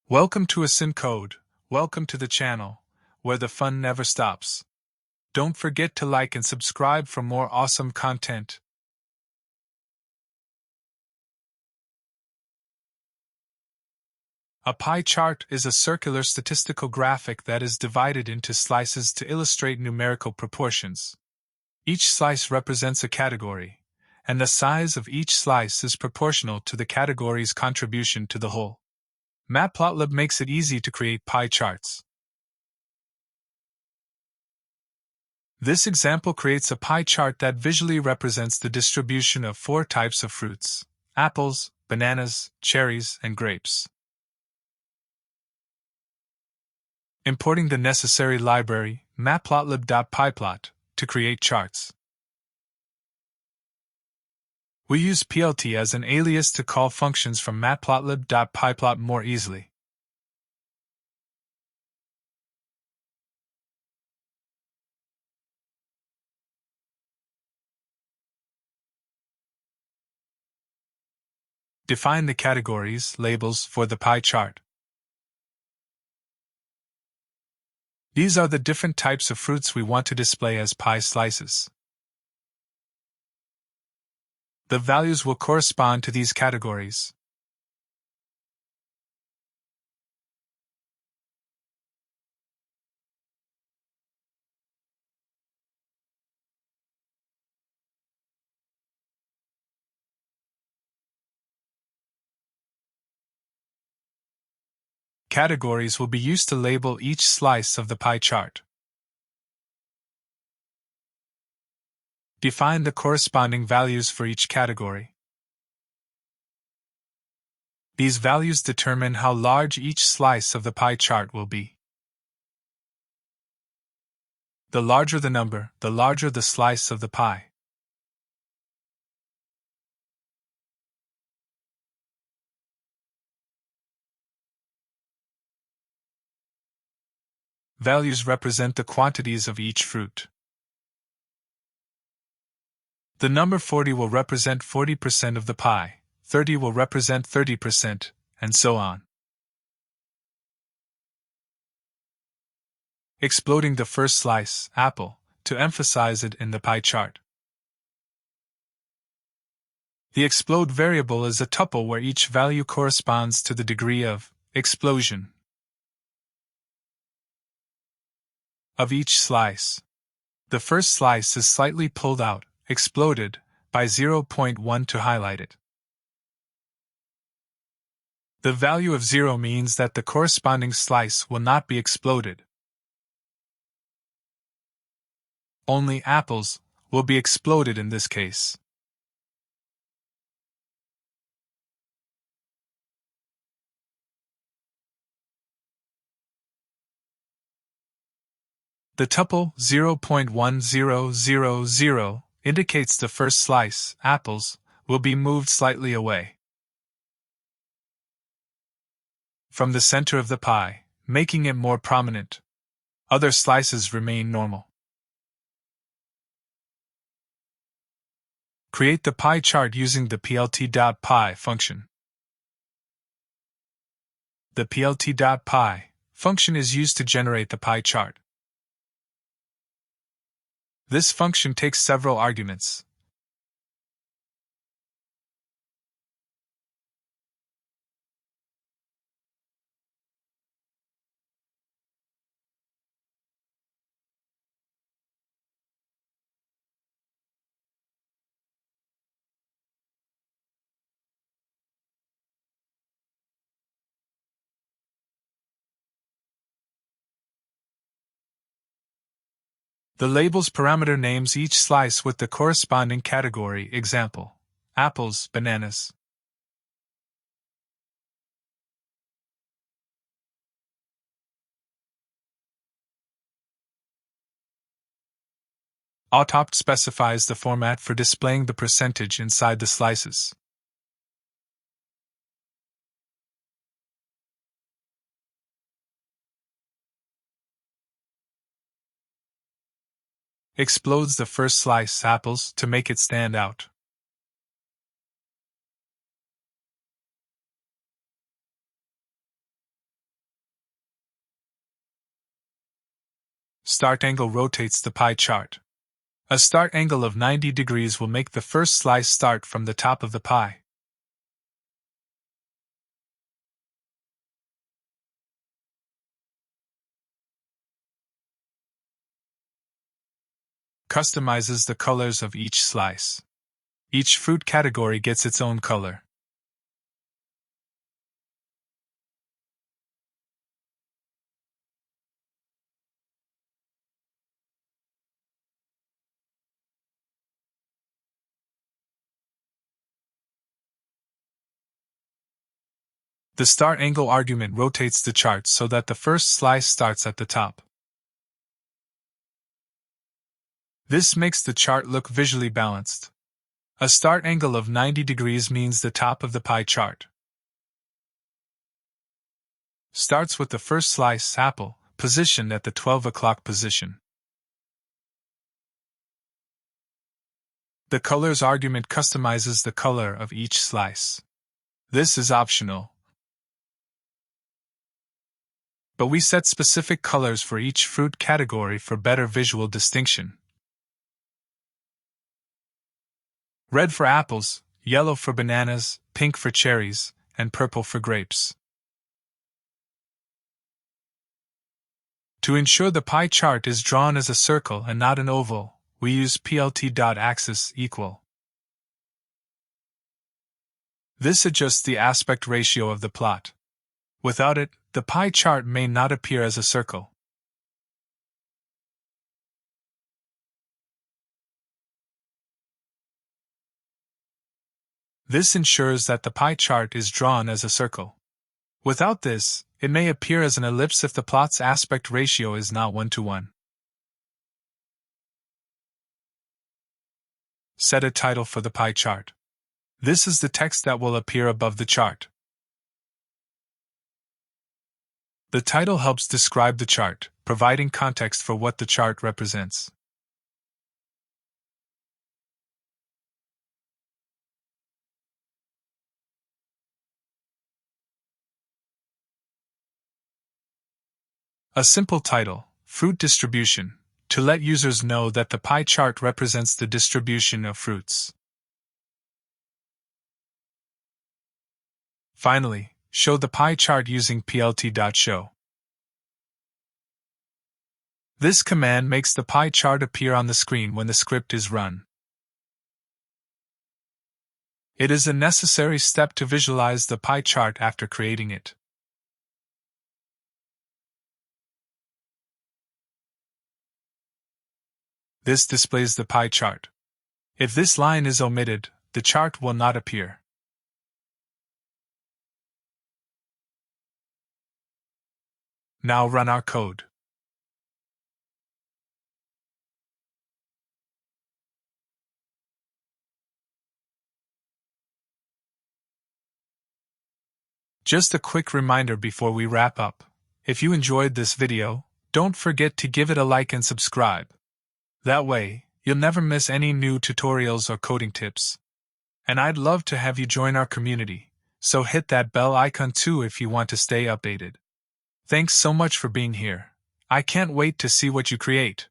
Welcome to Asyn Code. Welcome to the channel, where the fun never stops. Don't forget to like and subscribe for more awesome content. A pie chart is a circular statistical graphic that is divided into slices to illustrate numerical proportions. Each slice represents a category, and the size of each slice is proportional to the category's contribution to the whole. Matplotlib makes it easy to create pie charts. This example creates a pie chart that visually represents the distribution of 4 types of fruits: apples, bananas, cherries, and grapes. Importing the necessary library, matplotlib.pyplot, to create charts. We use plt as an alias to call functions from matplotlib.pyplot more easily. Define the categories, labels, for the pie chart. These are the different types of fruits we want to display as pie slices. The values will correspond to these categories. Categories will be used to label each slice of the pie chart. Define the corresponding values for each category. These values determine how large each slice of the pie chart will be. The larger the number, the larger the slice of the pie. Values represent the quantities of each fruit. The number 40 will represent 40% of the pie, 30 will represent 30%, and so on. Exploding the first slice, apple, to emphasize it in the pie chart. The explode variable is a tuple where each value corresponds to the degree of explosion of each slice. The first slice is slightly pulled out, exploded, by 0.1 to highlight it. The value of 0 means that the corresponding slice will not be exploded. Only apples will be exploded in this case. The tuple 0.1000 indicates the first slice, apples, will be moved slightly away from the center of the pie, making it more prominent. Other slices remain normal. Create the pie chart using the plt.py function. The plt.py function is used to generate the pie chart. This function takes several arguments. The labels parameter names each slice with the corresponding category. Example: apples, bananas. Autopt specifies the format for displaying the percentage inside the slices. Explodes the first slice, apples, to make it stand out. start angle rotates the pie chart. A start angle of 90 degrees will make the first slice start from the top of the pie. Customizes the colors of each slice. Each fruit category gets its own color. The start angle argument rotates the chart so that the first slice starts at the top. This makes the chart look visually balanced. A start angle of 90 degrees means the top of the pie chart starts with the first slice, apple, positioned at the 12 o'clock position. The colors argument customizes the color of each slice. This is optional, but we set specific colors for each fruit category for better visual distinction. Red for apples, yellow for bananas, pink for cherries, and purple for grapes. To ensure the pie chart is drawn as a circle and not an oval, we use plt.axis equal. This adjusts the aspect ratio of the plot. Without it, the pie chart may not appear as a circle. This ensures that the pie chart is drawn as a circle. Without this, it may appear as an ellipse if the plot's aspect ratio is not 1:1. Set a title for the pie chart. This is the text that will appear above the chart. The title helps describe the chart, providing context for what the chart represents. A simple title, Fruit Distribution, to let users know that the pie chart represents the distribution of fruits. Finally, show the pie chart using plt.show. This command makes the pie chart appear on the screen when the script is run. It is a necessary step to visualize the pie chart after creating it. This displays the pie chart. If this line is omitted, the chart will not appear. Now run our code. Just a quick reminder before we wrap up. If you enjoyed this video, don't forget to give it a like and subscribe. That way, you'll never miss any new tutorials or coding tips. And I'd love to have you join our community, so hit that bell icon too if you want to stay updated. Thanks so much for being here. I can't wait to see what you create.